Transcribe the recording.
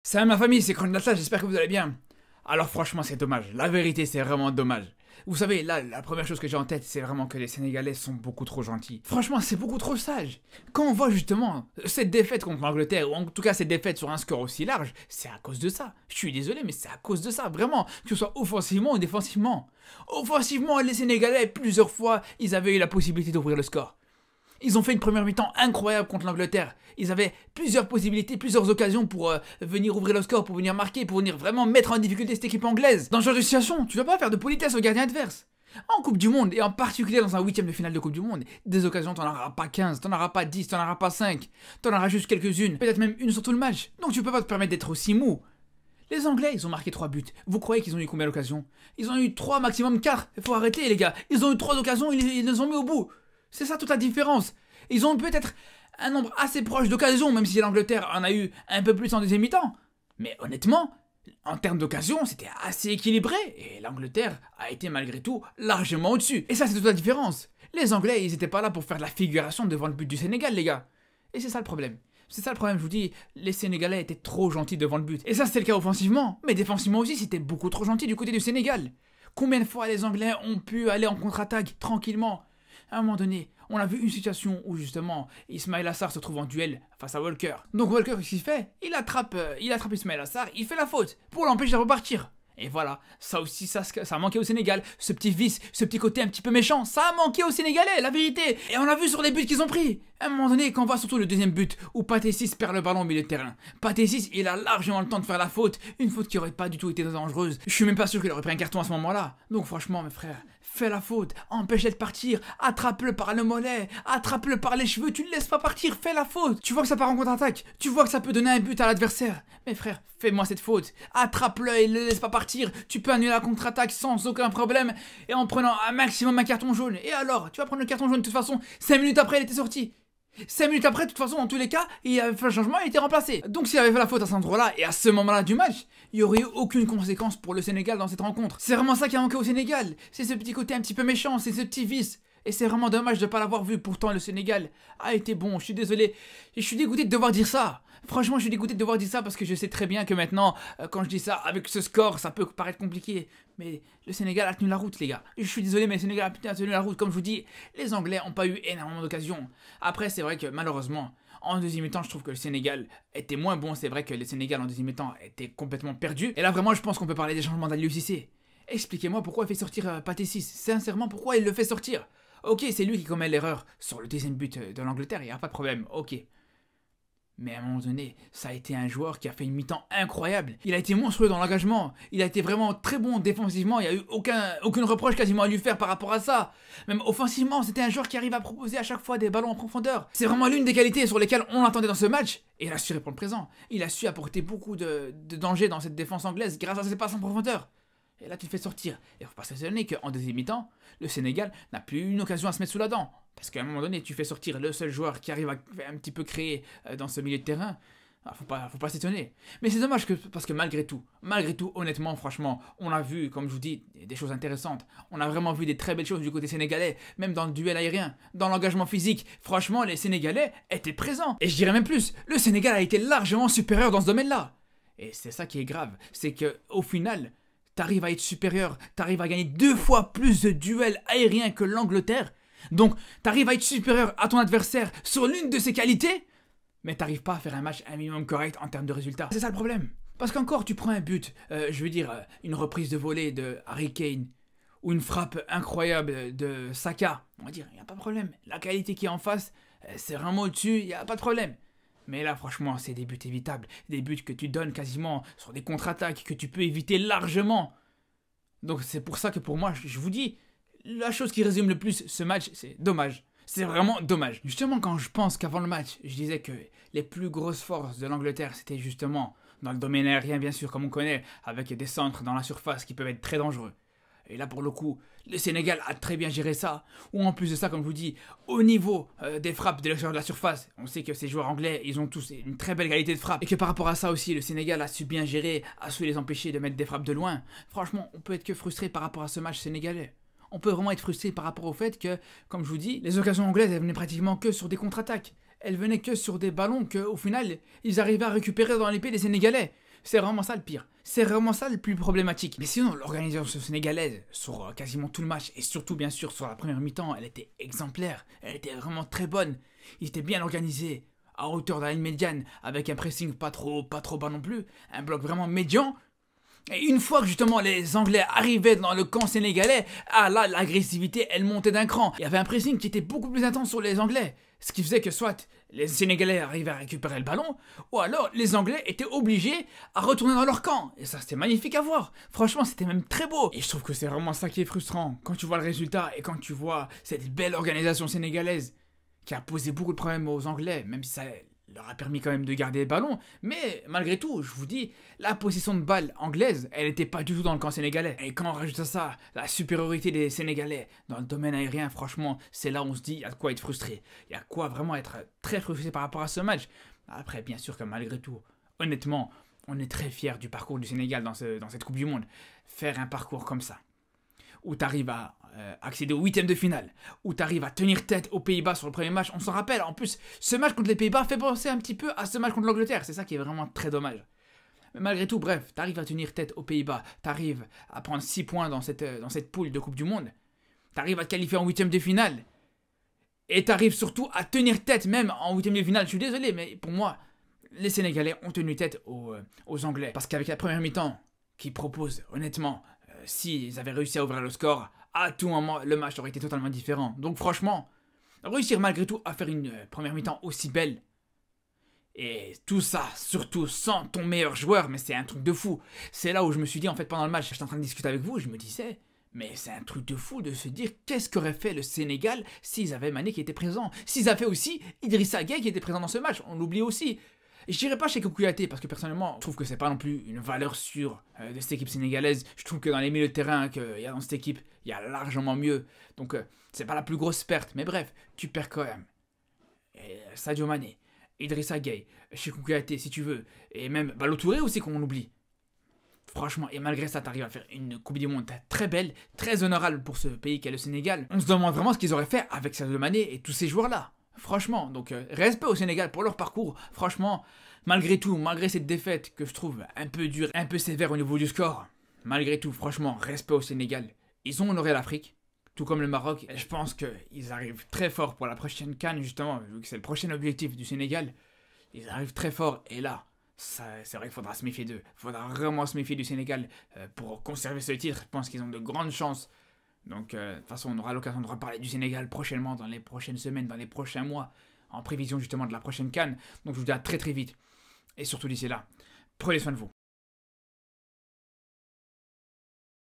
Salut ma famille, c'est Kronata, j'espère que vous allez bien. Alors franchement c'est dommage, la vérité c'est vraiment dommage. Vous savez, là, la première chose que j'ai en tête, c'est vraiment que les Sénégalais sont beaucoup trop gentils. Franchement, c'est beaucoup trop sage. Quand on voit justement cette défaite contre l'Angleterre, ou en tout cas cette défaite sur un score aussi large, c'est à cause de ça. Je suis désolé, mais c'est à cause de ça, vraiment. Que ce soit offensivement ou défensivement. Offensivement, les Sénégalais, plusieurs fois, ils avaient eu la possibilité d'ouvrir le score. Ils ont fait une première mi-temps incroyable contre l'Angleterre. Ils avaient plusieurs possibilités, plusieurs occasions pour venir ouvrir le score, pour venir marquer, pour venir vraiment mettre en difficulté cette équipe anglaise. Dans ce genre de situation, tu ne vas pas faire de politesse au gardien adverse. En Coupe du Monde, et en particulier dans un huitième de finale de Coupe du Monde, des occasions, t'en auras pas 15, t'en auras pas 10, t'en auras pas 5, t'en auras juste quelques-unes, peut-être même une sur tout le match. Donc tu peux pas te permettre d'être aussi mou. Les Anglais, ils ont marqué 3 buts. Vous croyez qu'ils ont eu combien d'occasions? Ils ont eu 3, maximum 4. Il faut arrêter les gars. Ils ont eu 3 occasions, ils les ont mis au bout. C'est ça toute la différence. Ils ont peut-être un nombre assez proche d'occasions, même si l'Angleterre en a eu un peu plus en deuxième mi-temps. Mais honnêtement, en termes d'occasions, c'était assez équilibré, et l'Angleterre a été malgré tout largement au-dessus. Et ça, c'est toute la différence. Les Anglais, ils étaient pas là pour faire de la figuration devant le but du Sénégal, les gars. Et c'est ça le problème. C'est ça le problème, je vous dis, les Sénégalais étaient trop gentils devant le but. Et ça, c'était le cas offensivement, mais défensivement aussi, c'était beaucoup trop gentil du côté du Sénégal. Combien de fois les Anglais ont pu aller en contre-attaque tranquillement? À un moment donné, on a vu une situation où justement Ismaïla Assar se trouve en duel face à Walker. Donc Walker, qu'est-ce qu'il fait? Il attrape Ismaïla Assar, il fait la faute pour l'empêcher de repartir. Et voilà, ça aussi, ça a manqué au Sénégal. Ce petit vice, ce petit côté un petit peu méchant, ça a manqué aux Sénégalais, la vérité. Et on l'a vu sur les buts qu'ils ont pris. À un moment donné, quand on voit surtout le deuxième but, où Pathé 6 perd le ballon au milieu de terrain. Pathé 6, il a largement le temps de faire la faute. Une faute qui aurait pas du tout été dangereuse. Je suis même pas sûr qu'il aurait pris un carton à ce moment-là. Donc franchement, mes frères, fais la faute, empêche-le de partir, attrape-le par le mollet, attrape-le par les cheveux, tu le laisses pas partir, fais la faute. Tu vois que ça part en contre-attaque, tu vois que ça peut donner un but à l'adversaire. Mes frères, fais-moi cette faute, attrape-le et le laisse pas partir. Tu peux annuler la contre-attaque sans aucun problème et en prenant un maximum un carton jaune. Et alors, tu vas prendre le carton jaune de toute façon, 5 minutes après il était sorti. 5 minutes après, de toute façon, dans tous les cas, il avait fait un changement et il était remplacé. Donc s'il avait fait la faute à cet endroit-là et à ce moment-là du match, il n'y aurait eu aucune conséquence pour le Sénégal dans cette rencontre. C'est vraiment ça qui a manqué au Sénégal. C'est ce petit côté un petit peu méchant, c'est ce petit vice. Et c'est vraiment dommage de ne pas l'avoir vu. Pourtant, le Sénégal a été bon. Je suis désolé. Je suis dégoûté de devoir dire ça. Franchement, je suis dégoûté de devoir dire ça parce que je sais très bien que maintenant, quand je dis ça, avec ce score, ça peut paraître compliqué. Mais le Sénégal a tenu la route, les gars. Je suis désolé, mais le Sénégal a tenu la route. Comme je vous dis, les Anglais n'ont pas eu énormément d'occasions. Après, c'est vrai que malheureusement, en deuxième mi-temps, je trouve que le Sénégal était moins bon. C'est vrai que le Sénégal en deuxième mi-temps était complètement perdu. Et là, vraiment, je pense qu'on peut parler des changements d'Aliou Cissé. Expliquez-moi pourquoi il fait sortir Pathé 6. Sincèrement, pourquoi il le fait sortir? Ok, c'est lui qui commet l'erreur sur le deuxième but de l'Angleterre, il n'y a pas de problème, ok. Mais à un moment donné, ça a été un joueur qui a fait une mi-temps incroyable. Il a été monstrueux dans l'engagement. Il a été vraiment très bon défensivement. Il n'y a eu aucune reproche quasiment à lui faire par rapport à ça. Même offensivement, c'était un joueur qui arrive à proposer à chaque fois des ballons en profondeur. C'est vraiment l'une des qualités sur lesquelles on l'attendait dans ce match. Et il a su répondre présent. Il a su apporter beaucoup de danger dans cette défense anglaise grâce à ses passes en profondeur. Et là, tu te fais sortir. Et il ne faut pas s'étonner qu'en deuxième mi-temps, le Sénégal n'a plus une occasion à se mettre sous la dent. Parce qu'à un moment donné, tu fais sortir le seul joueur qui arrive à un petit peu créer dans ce milieu de terrain. Faut pas s'étonner. Mais c'est dommage parce que malgré tout, honnêtement, franchement, on a vu, comme je vous dis, des choses intéressantes. On a vraiment vu des très belles choses du côté sénégalais, même dans le duel aérien, dans l'engagement physique. Franchement, les Sénégalais étaient présents. Et je dirais même plus, le Sénégal a été largement supérieur dans ce domaine-là. Et c'est ça qui est grave, c'est que au final, t'arrives à être supérieur, t'arrives à gagner 2 fois plus de duels aériens que l'Angleterre. Donc, t'arrives à être supérieur à ton adversaire sur l'une de ses qualités, mais t'arrives pas à faire un match un minimum correct en termes de résultats. C'est ça le problème. Parce qu'encore, tu prends un but, je veux dire, une reprise de volée de Harry Kane, ou une frappe incroyable de Saka, on va dire, il n'y a pas de problème. La qualité qui est en face, c'est vraiment au-dessus, il n'y a pas de problème. Mais là, franchement, c'est des buts évitables. Des buts que tu donnes quasiment sur des contre-attaques que tu peux éviter largement. Donc c'est pour ça que pour moi, je vous dis, la chose qui résume le plus ce match, c'est dommage. C'est vraiment dommage. Justement, quand je pense qu'avant le match, je disais que les plus grosses forces de l'Angleterre, c'était justement dans le domaine aérien, bien sûr, comme on connaît, avec des centres dans la surface qui peuvent être très dangereux. Et là, pour le coup, le Sénégal a très bien géré ça. Ou en plus de ça, comme je vous dis, au niveau des frappes de l'extérieur de la surface, on sait que ces joueurs anglais, ils ont tous une très belle qualité de frappe. Et que par rapport à ça aussi, le Sénégal a su bien gérer, a su les empêcher de mettre des frappes de loin. Franchement, on peut être que frustré par rapport à ce match sénégalais. On peut vraiment être frustré par rapport au fait que, comme je vous dis, les occasions anglaises, elles venaient pratiquement que sur des contre-attaques. Elles venaient que sur des ballons qu'au final, ils arrivaient à récupérer dans l'épée des Sénégalais. C'est vraiment ça le pire. C'est vraiment ça le plus problématique. Mais sinon, l'organisation sénégalaise, sur quasiment tout le match, et surtout bien sûr sur la première mi-temps, elle était exemplaire. Elle était vraiment très bonne. Ils étaient bien organisés, à hauteur de la ligne médiane, avec un pressing pas trop bas non plus, un bloc vraiment médian. Et une fois que justement les Anglais arrivaient dans le camp sénégalais, ah là, l'agressivité, elle montait d'un cran. Il y avait un pressing qui était beaucoup plus intense sur les Anglais. Ce qui faisait que soit les Sénégalais arrivaient à récupérer le ballon, ou alors les Anglais étaient obligés à retourner dans leur camp. Et ça, c'était magnifique à voir. Franchement, c'était même très beau. Et je trouve que c'est vraiment ça qui est frustrant. Quand tu vois le résultat et quand tu vois cette belle organisation sénégalaise qui a posé beaucoup de problèmes aux Anglais, même si ça leur a permis quand même de garder le ballon, mais malgré tout, je vous dis, la possession de balle anglaise, elle n'était pas du tout dans le camp sénégalais. Et quand on rajoute à ça la supériorité des Sénégalais dans le domaine aérien, franchement, c'est là où on se dit, il y a de quoi être frustré. Il y a quoi vraiment être très frustré par rapport à ce match. Après, bien sûr que malgré tout, honnêtement, on est très fiers du parcours du Sénégal dans cette Coupe du Monde. Faire un parcours comme ça, où tu arrives à accéder au huitième de finale, où tu arrives à tenir tête aux Pays-Bas sur le premier match. On s'en rappelle, en plus, ce match contre les Pays-Bas fait penser un petit peu à ce match contre l'Angleterre. C'est ça qui est vraiment très dommage. Mais malgré tout, bref, tu arrives à tenir tête aux Pays-Bas, tu arrives à prendre 6 points dans cette poule de Coupe du Monde, tu arrives à te qualifier en huitième de finale, et tu arrives surtout à tenir tête même en huitième de finale. Je suis désolé, mais pour moi, les Sénégalais ont tenu tête aux Anglais. Parce qu'avec la première mi-temps, qui propose, honnêtement, s'ils avaient réussi à ouvrir le score, à tout moment, le match aurait été totalement différent. Donc franchement, réussir malgré tout à faire une première mi-temps aussi belle, et tout ça, surtout sans ton meilleur joueur, mais c'est un truc de fou. C'est là où je me suis dit, en fait, pendant le match, j'étais en train de discuter avec vous, je me disais, mais c'est un truc de fou de se dire qu'est-ce qu'aurait fait le Sénégal s'ils avaient Mané qui était présent, s'ils avaient aussi Idrissa Gueye qui était présent dans ce match, on l'oublie aussi. Je dirais pas chez Kouyaté parce que personnellement, je trouve que c'est pas non plus une valeur sûre de cette équipe sénégalaise. Je trouve que dans les milieux de terrain qu'il y a dans cette équipe, il y a largement mieux. Donc c'est pas la plus grosse perte, mais bref, tu perds quand même. Et Sadio Mané, Idrissa Gueye, Cheikhou Kouyaté si tu veux, et même Ballo Touré aussi qu'on oublie. Franchement, et malgré ça, t'arrives à faire une Coupe du Monde très belle, très honorable pour ce pays qu'est le Sénégal. On se demande vraiment ce qu'ils auraient fait avec Sadio Mané et tous ces joueurs-là. Franchement, donc respect au Sénégal pour leur parcours. Franchement, malgré tout, malgré cette défaite que je trouve un peu dure, un peu sévère au niveau du score, malgré tout, franchement, respect au Sénégal. Ils ont honoré l'Afrique, tout comme le Maroc. Et je pense qu'ils arrivent très fort pour la prochaine CAN, justement, vu que c'est le prochain objectif du Sénégal. Ils arrivent très fort, et là, c'est vrai qu'il faudra se méfier d'eux. Il faudra vraiment se méfier du Sénégal pour conserver ce titre. Je pense qu'ils ont de grandes chances. Donc, de toute façon, on aura l'occasion de reparler du Sénégal prochainement, dans les prochaines semaines, dans les prochains mois, en prévision justement de la prochaine CAN. Donc, je vous dis à très très vite. Et surtout d'ici là, prenez soin de vous.